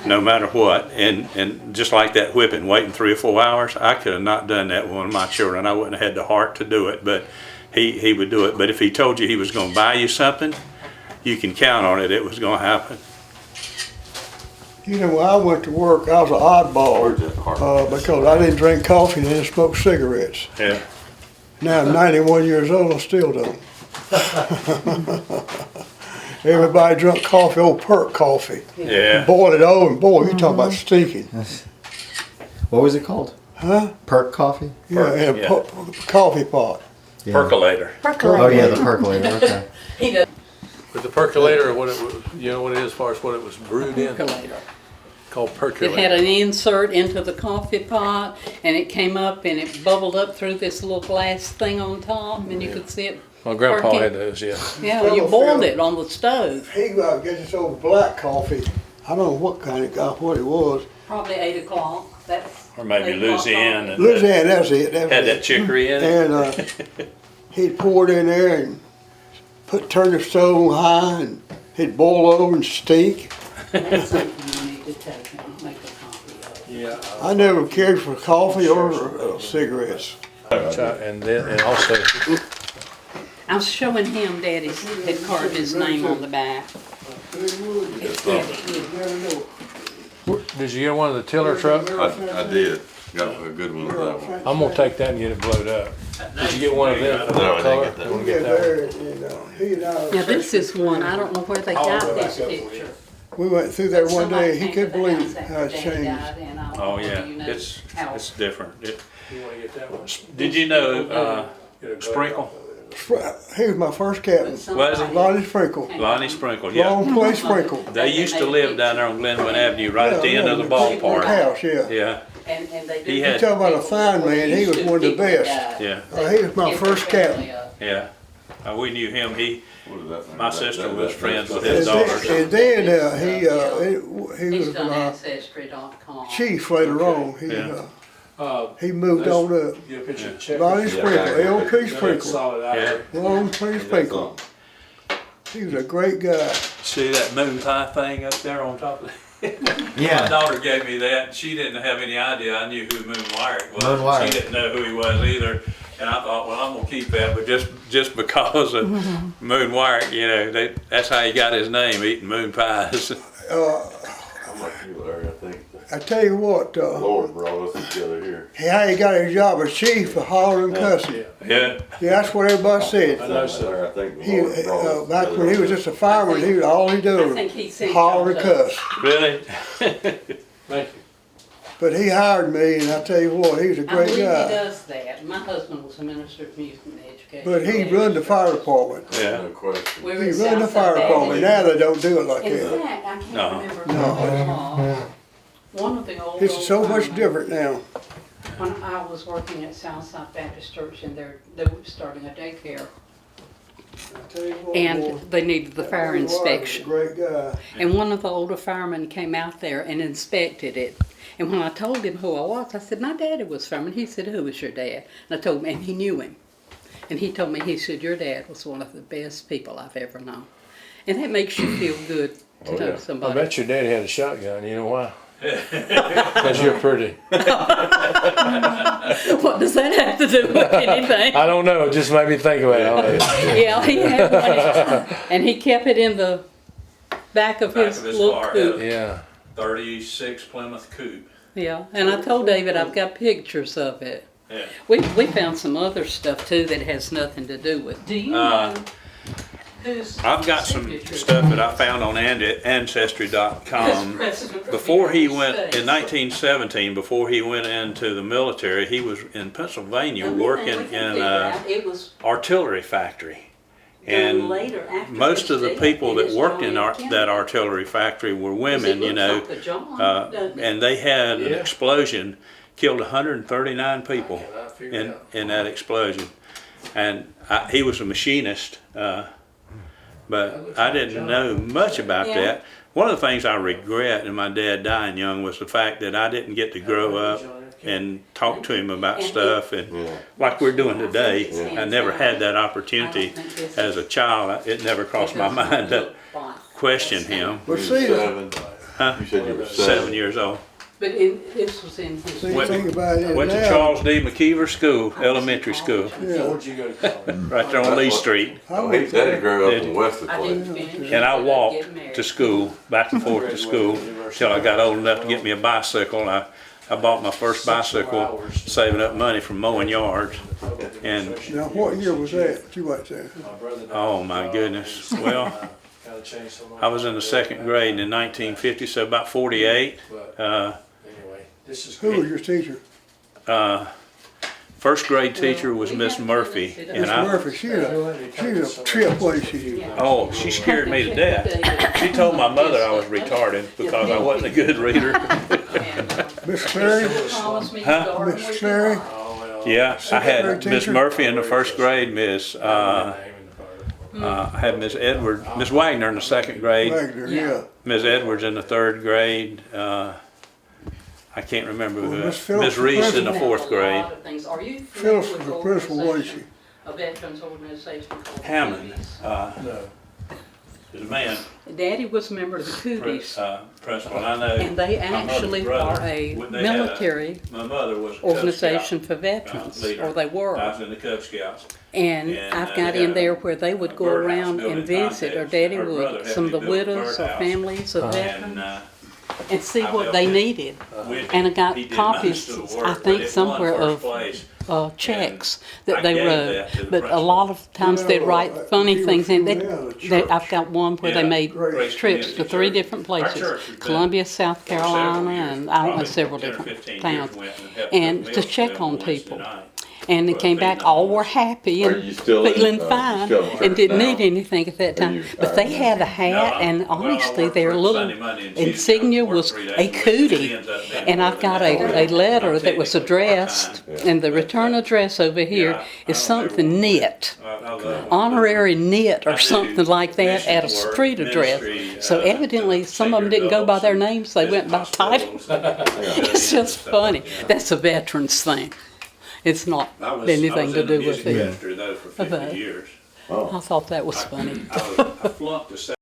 no matter what. And just like that whipping, waiting 3 or 4 hours, I could have not done that with one of my children. I wouldn't have had the heart to do it, but he would do it. But if he told you he was going to buy you something, you can count on it, it was going to happen. You know, when I went to work, I was an oddball because I didn't drink coffee and didn't smoke cigarettes. Yeah. Now I'm 91 years old, I still don't. Everybody drunk coffee, old perk coffee. Yeah. Boil it over, and boy, you talk about stinking. What was it called? Huh? Perk coffee? Yeah, in a yeah. coffee pot. Yeah. Percolator. Oh yeah, the percolator. Okay. He does. But the percolator, what it was, you know what it is as far as what it was brewed in? Percolator. Called It percolator. had an insert into the coffee pot, and it came up and it bubbled up through this little glass thing on top, and you could see it. My grandpa perking. had those, yeah. Yeah, you boiled it on the stove. He got this old black coffee. I don't know what kind of coffee, what it was. Probably 8 o'clock. That's Or maybe 8 o'clock Louisiana. coffee. Louisiana, that's it. Had that chicory in it. And he'd pour it in there and turn the stove on high, and he'd boil over and stink. That's something you need to take and make a copy of. Yeah. I never cared for coffee or cigarettes. And also, I was showing him Daddy's had carved his name on the back. It's heavy. did you get one of the tiller trucks? I did. Got a good one of that one. I'm gonna take that and get it blowed up. Did you get one of them? No, I didn't color? get that You wanna Yeah, get that one? there, you know, he and I. Now this is one, I don't know where they got I'll this back up for picture. We went through there one Somebody day, he came to couldn't the believe house how after it's Daddy changed. died, and I Oh don't know, yeah, you know how- it's different. You wanna get that one? Did you know Get it blowed Sprinkle? off of it. He was my first captain, Was he? Lonnie Sprinkle, Lonnie Sprinkle, yeah. long play Sprinkle. They used to live down there on Glenwood Avenue, right at the end of the ballpark. House, yeah. Yeah, And they He did. had- You talk about a fine man, he was one of the best. yeah, He was my first captain. yeah. We knew him. What is that thing? My sister was friends with And his daughters. then he He's was done my Ancestry.com. chief later on. Yeah. He moved on up. Get a picture of the check. Lonnie Sprinkle, LP Sprinkle, Solid out Yeah. there. long play Sprinkle. He was a great guy. See that moon pie thing up there on top of it? My Yeah. daughter gave me that. She didn't have any idea I knew who Moon Wyrick was. Moon Wyrick. She didn't know who he was either. And I thought, well, I'm gonna keep that, but just because of Moon Wyrick, you know, that's how he got his name, eating moon pies. I'm like you, Larry, I think. I tell you what, The Lord brought us together here. how he got his job as chief for hollering and cussing. Yeah. Yeah, that's what everybody said. I know, sir. Larry, I think the He, Lord brought us back together. when he was just a fireman, he was all he I did think he was sent holler and y'all to- cuss. Really? Thank you. But he hired me, and I tell you what, he was a I great believe he guy. does that. My husband was a minister of music and education. But he run the fire department. Yeah. No question. We were He in run the Southside fire department. Baptist. Now they don't do it like In that. fact, I can't No. remember. No. One of the old. It's so much firemen, different now. When I was working at Southside Baptist Church, and they were starting a daycare. and they needed the fire inspection. Great guy. And one of the older firemen came out there and inspected it. And when I told him who I was, I said, my daddy was fireman. He said, who was your dad? And I told him, and he knew him. And he told me, he said, your dad was one of the best people I've ever known. And that makes you feel good to know I somebody. bet your daddy had a shotgun. You know why? Because you're pretty. What does that have to do with anything? I don't know. It just made me think about it. Yeah, he had one. And he kept it in the back of his little car, coupe. Yeah. 36 Plymouth coupe. Yeah, and I told David I've got pictures of it. Yeah. We found some other stuff too that has nothing to do with. Do you know whose I've got some signature stuff that I found on Ancestry.com. Before he went, in 1917, before he went into the military, he was in Pennsylvania working in an artillery factory. And most of the people that worked in that artillery factory were women, you know, and they had an explosion, killed 139 people in that explosion. And he was a machinist, but I didn't know much about that. One of the things I regret in my dad dying young was the fact that I didn't get to grow up and talk to him about stuff, and like we're doing today. I never had that opportunity as a child. It never crossed my mind to question him. But see, Seven. Huh? You said you were 7 years old. But this was in his. see, think about it Went to now. Charles D. McKeever School, elementary school, Yeah. Where'd you go to college? right there on Lee Street. I Oh, went his daddy grew up Did in you? Wesley I Place. didn't finish. And I Get walked married. to school, back and forth to school, till I got old enough to get me a bicycle. I bought my first bicycle, saving up money from mowing yards. And, Now, what year was that you went there? oh my goodness, well, I was in the second grade in 1950, so about 48. Who was your teacher? First grade teacher was Miss Murphy, and Miss Murphy. She's a trip, wasn't she? oh, she scared me to death. She told my mother I was retarded because I wasn't a good reader. Miss Clary? Huh? Miss Clary? Yeah, I had grade Miss teacher? Murphy in the first grade, I had Miss Wagner in the second grade, Wagner, yeah. Miss Edwards in the third grade, I can't remember Well, who, Miss Phillips Miss was Reese in the principal. fourth grade. Are you Phyllis familiar was with the principal, wasn't she? a veterans organization called Hammond, No. is a man, Daddy was a member of the Cooties, principal, and I know. and they my mother's actually brother, are a when they had military my mother was a Cub organization Scout, for veterans, leader. or they I were. was in the Cub Scouts. And And, I've they got had in there where they would a go birdhouse around built and in visit, or context. Daddy Her brother would, had some of the me build a widows or birdhouse. families of And veterans, and see I what built they it. needed. with- And I got he did copies, most of the I work, think but it somewhere won first of place. checks I that they gave wrote, that to the but a principal. lot of times they'd write funny things in it. it. I've got one where they Yeah. made Grace trips to Community 3 Church. different Our places, church has been Columbia, South for several Carolina, years, and I don't know, probably several 10 or different 15 years towns, went and helped and cook to meals check for them on Wednesday people. night. And they Well, came back, feeding all them. were happy Are and you still in, feeling you fine still in church and didn't now? need anything at that Are time. you- But they had a hat, No, and well, I honestly, worked their for little Sunday, Monday, and Tuesday. insignia I worked was 3 days a a week. It cootie. ends up being And more I've than got that. a letter Not that was technically addressed, part-time. and the return address over here Yeah, I is don't something knit. I love Honorary knit I or do something like that at a mission work, street address. ministry, So evidently, to some of them senior didn't go by their adults names, they and went by hospitals. titles. It's just funny. That's a veterans thing. It's not I was anything to in the do with music it. ministry though for 50 Okay. years. I thought that was funny. I flunked the